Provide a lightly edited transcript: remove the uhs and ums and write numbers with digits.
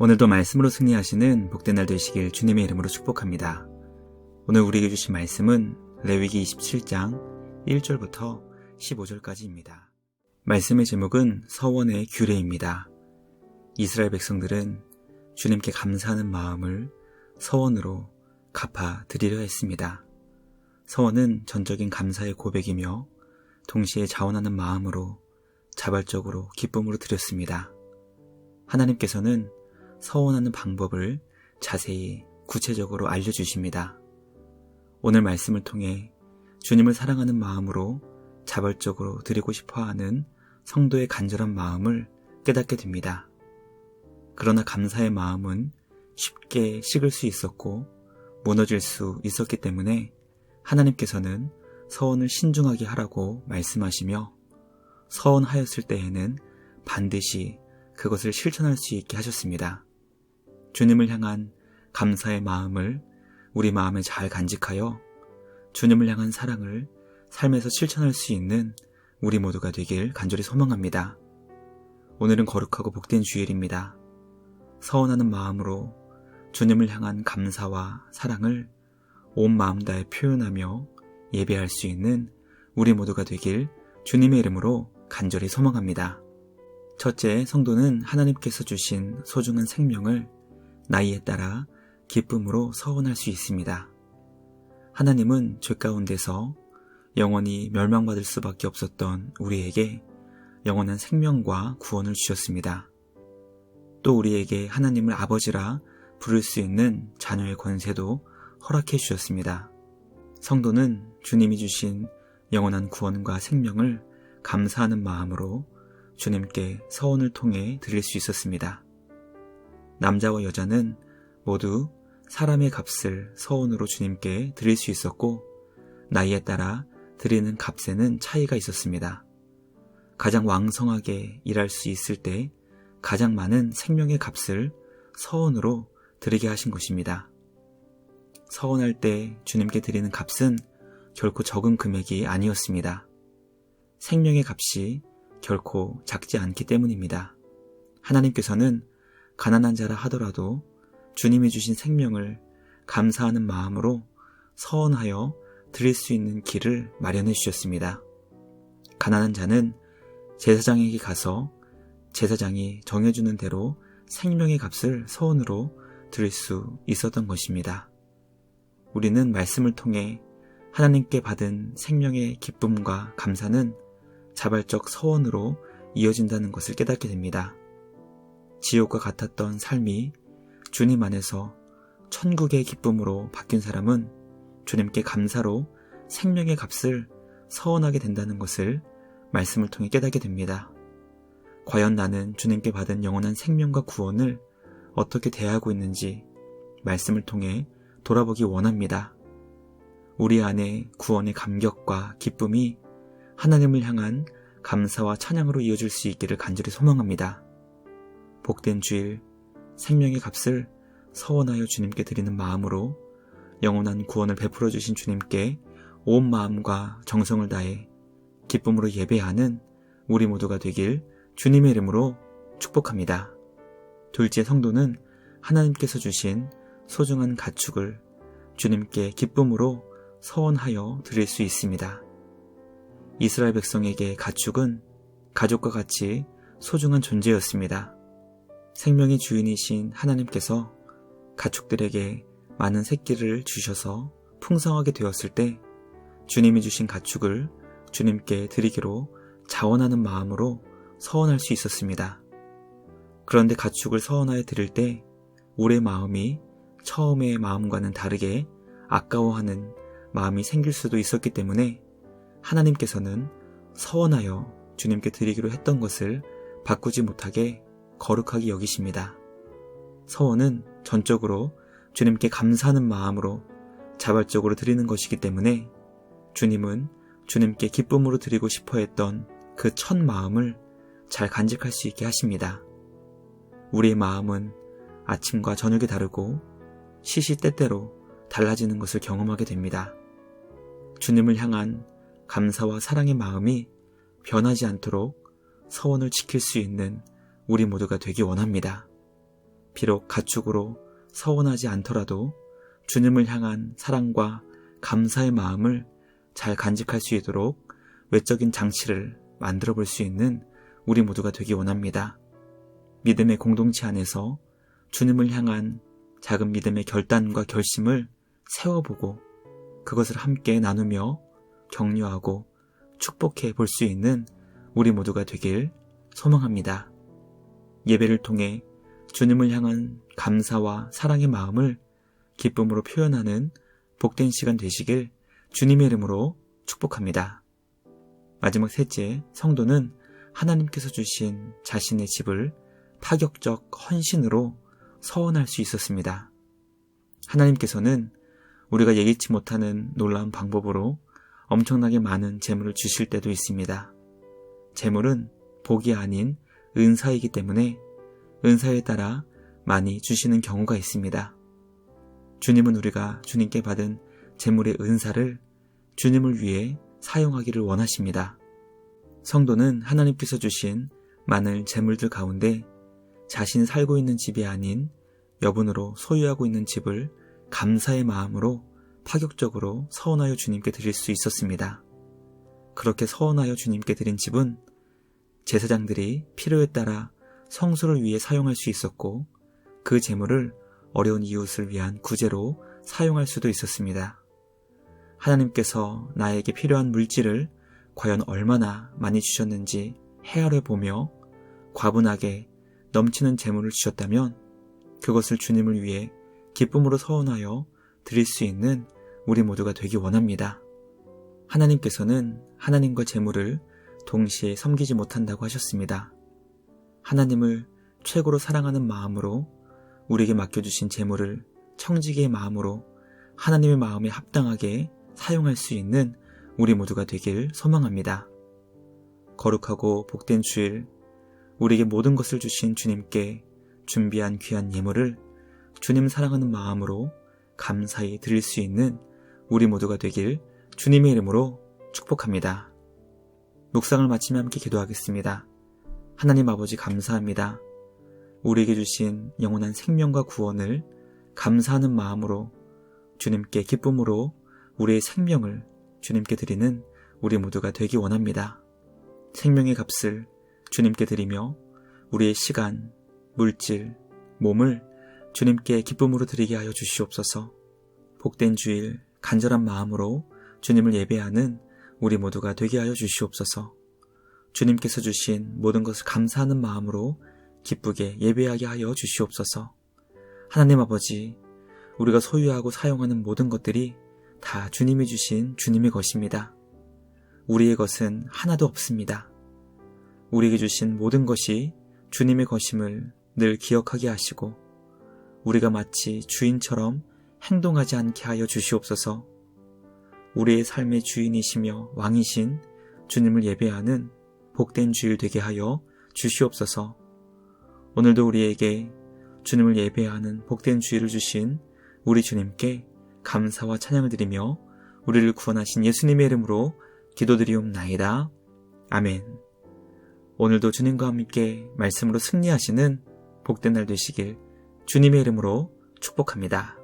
오늘도 말씀으로 승리하시는 복된 날 되시길 주님의 이름으로 축복합니다. 오늘 우리에게 주신 말씀은 레위기 27장 1절부터 15절까지입니다. 말씀의 제목은 서원의 규례입니다. 이스라엘 백성들은 주님께 감사하는 마음을 서원으로 갚아 드리려 했습니다. 서원은 전적인 감사의 고백이며 동시에 자원하는 마음으로 자발적으로 기쁨으로 드렸습니다. 하나님께서는 서원하는 방법을 자세히 구체적으로 알려주십니다. 오늘 말씀을 통해 주님을 사랑하는 마음으로 자발적으로 드리고 싶어하는 성도의 간절한 마음을 깨닫게 됩니다. 그러나 감사의 마음은 쉽게 식을 수 있었고 무너질 수 있었기 때문에 하나님께서는 서원을 신중하게 하라고 말씀하시며 서원하였을 때에는 반드시 그것을 실천할 수 있게 하셨습니다. 주님을 향한 감사의 마음을 우리 마음에 잘 간직하여 주님을 향한 사랑을 삶에서 실천할 수 있는 우리 모두가 되길 간절히 소망합니다. 오늘은 거룩하고 복된 주일입니다. 서원하는 마음으로 주님을 향한 감사와 사랑을 온 마음 다해 표현하며 예배할 수 있는 우리 모두가 되길 주님의 이름으로 간절히 소망합니다. 첫째, 성도는 하나님께서 주신 소중한 생명을 나이에 따라 기쁨으로 서원할 수 있습니다. 하나님은 죄 가운데서 영원히 멸망받을 수밖에 없었던 우리에게 영원한 생명과 구원을 주셨습니다. 또 우리에게 하나님을 아버지라 부를 수 있는 자녀의 권세도 허락해 주셨습니다. 성도는 주님이 주신 영원한 구원과 생명을 감사하는 마음으로 주님께 서원을 통해 드릴 수 있었습니다. 남자와 여자는 모두 사람의 값을 서원으로 주님께 드릴 수 있었고 나이에 따라 드리는 값에는 차이가 있었습니다. 가장 왕성하게 일할 수 있을 때 가장 많은 생명의 값을 서원으로 드리게 하신 것입니다. 서원할 때 주님께 드리는 값은 결코 적은 금액이 아니었습니다. 생명의 값이 결코 작지 않기 때문입니다. 하나님께서는 가난한 자라 하더라도 주님이 주신 생명을 감사하는 마음으로 서원하여 드릴 수 있는 길을 마련해 주셨습니다. 가난한 자는 제사장에게 가서 제사장이 정해주는 대로 생명의 값을 서원으로 드릴 수 있었던 것입니다. 우리는 말씀을 통해 하나님께 받은 생명의 기쁨과 감사는 자발적 서원으로 이어진다는 것을 깨닫게 됩니다. 지옥과 같았던 삶이 주님 안에서 천국의 기쁨으로 바뀐 사람은 주님께 감사로 생명의 값을 서원하게 된다는 것을 말씀을 통해 깨닫게 됩니다. 과연 나는 주님께 받은 영원한 생명과 구원을 어떻게 대하고 있는지 말씀을 통해 돌아보기 원합니다. 우리 안에 구원의 감격과 기쁨이 하나님을 향한 감사와 찬양으로 이어질 수 있기를 간절히 소망합니다. 복된 주일, 생명의 값을 서원하여 주님께 드리는 마음으로 영원한 구원을 베풀어 주신 주님께 온 마음과 정성을 다해 기쁨으로 예배하는 우리 모두가 되길 주님의 이름으로 축복합니다. 둘째, 성도는 하나님께서 주신 소중한 가축을 주님께 기쁨으로 서원하여 드릴 수 있습니다. 이스라엘 백성에게 가축은 가족과 같이 소중한 존재였습니다. 생명의 주인이신 하나님께서 가축들에게 많은 새끼를 주셔서 풍성하게 되었을 때 주님이 주신 가축을 주님께 드리기로 자원하는 마음으로 서원할 수 있었습니다. 그런데 가축을 서원하여 드릴 때 우리의 마음이 처음의 마음과는 다르게 아까워하는 마음이 생길 수도 있었기 때문에 하나님께서는 서원하여 주님께 드리기로 했던 것을 바꾸지 못하게 거룩하게 여기십니다. 서원은 전적으로 주님께 감사하는 마음으로 자발적으로 드리는 것이기 때문에 주님은 주님께 기쁨으로 드리고 싶어 했던 그 첫 마음을 잘 간직할 수 있게 하십니다. 우리의 마음은 아침과 저녁이 다르고 시시때때로 달라지는 것을 경험하게 됩니다. 주님을 향한 감사와 사랑의 마음이 변하지 않도록 서원을 지킬 수 있는 우리 모두가 되기 원합니다. 비록 가축으로 서원하지 않더라도 주님을 향한 사랑과 감사의 마음을 잘 간직할 수 있도록 외적인 장치를 만들어 볼 수 있는 우리 모두가 되기 원합니다. 믿음의 공동체 안에서 주님을 향한 작은 믿음의 결단과 결심을 세워보고 그것을 함께 나누며 격려하고 축복해 볼 수 있는 우리 모두가 되길 소망합니다. 예배를 통해 주님을 향한 감사와 사랑의 마음을 기쁨으로 표현하는 복된 시간 되시길 주님의 이름으로 축복합니다. 마지막 셋째, 성도는 하나님께서 주신 자신의 집을 파격적 헌신으로 서원할 수 있었습니다. 하나님께서는 우리가 예기치 못하는 놀라운 방법으로 엄청나게 많은 재물을 주실 때도 있습니다. 재물은 복이 아닌 은사이기 때문에 은사에 따라 많이 주시는 경우가 있습니다. 주님은 우리가 주님께 받은 재물의 은사를 주님을 위해 사용하기를 원하십니다. 성도는 하나님께서 주신 많은 재물들 가운데 자신이 살고 있는 집이 아닌 여분으로 소유하고 있는 집을 감사의 마음으로 파격적으로 서원하여 주님께 드릴 수 있었습니다. 그렇게 서원하여 주님께 드린 집은 제사장들이 필요에 따라 성소를 위해 사용할 수 있었고 그 재물을 어려운 이웃을 위한 구제로 사용할 수도 있었습니다. 하나님께서 나에게 필요한 물질을 과연 얼마나 많이 주셨는지 헤아려 보며 과분하게 넘치는 재물을 주셨다면 그것을 주님을 위해 기쁨으로 서원하여 드릴 수 있는 우리 모두가 되기 원합니다. 하나님께서는 하나님과 재물을 동시에 섬기지 못한다고 하셨습니다. 하나님을 최고로 사랑하는 마음으로 우리에게 맡겨주신 재물을 청지기의 마음으로 하나님의 마음에 합당하게 사용할 수 있는 우리 모두가 되길 소망합니다. 거룩하고 복된 주일, 우리에게 모든 것을 주신 주님께 준비한 귀한 예물을 주님 사랑하는 마음으로 감사히 드릴 수 있는 우리 모두가 되길 주님의 이름으로 축복합니다. 묵상을 마치며 함께 기도하겠습니다. 하나님 아버지 감사합니다. 우리에게 주신 영원한 생명과 구원을 감사하는 마음으로 주님께 기쁨으로 우리의 생명을 주님께 드리는 우리 모두가 되기 원합니다. 생명의 값을 주님께 드리며 우리의 시간, 물질, 몸을 주님께 기쁨으로 드리게 하여 주시옵소서. 복된 주일 간절한 마음으로 주님을 예배하는 우리 모두가 되게 하여 주시옵소서. 주님께서 주신 모든 것을 감사하는 마음으로 기쁘게 예배하게 하여 주시옵소서. 하나님 아버지, 우리가 소유하고 사용하는 모든 것들이 다 주님이 주신 주님의 것입니다. 우리의 것은 하나도 없습니다. 우리에게 주신 모든 것이 주님의 것임을 늘 기억하게 하시고 우리가 마치 주인처럼 행동하지 않게 하여 주시옵소서. 우리의 삶의 주인이시며 왕이신 주님을 예배하는 복된 주일 되게 하여 주시옵소서. 오늘도 우리에게 주님을 예배하는 복된 주일을 주신 우리 주님께 감사와 찬양을 드리며 우리를 구원하신 예수님의 이름으로 기도드리옵나이다. 아멘. 오늘도 주님과 함께 말씀으로 승리하시는 복된 날 되시길 주님의 이름으로 축복합니다.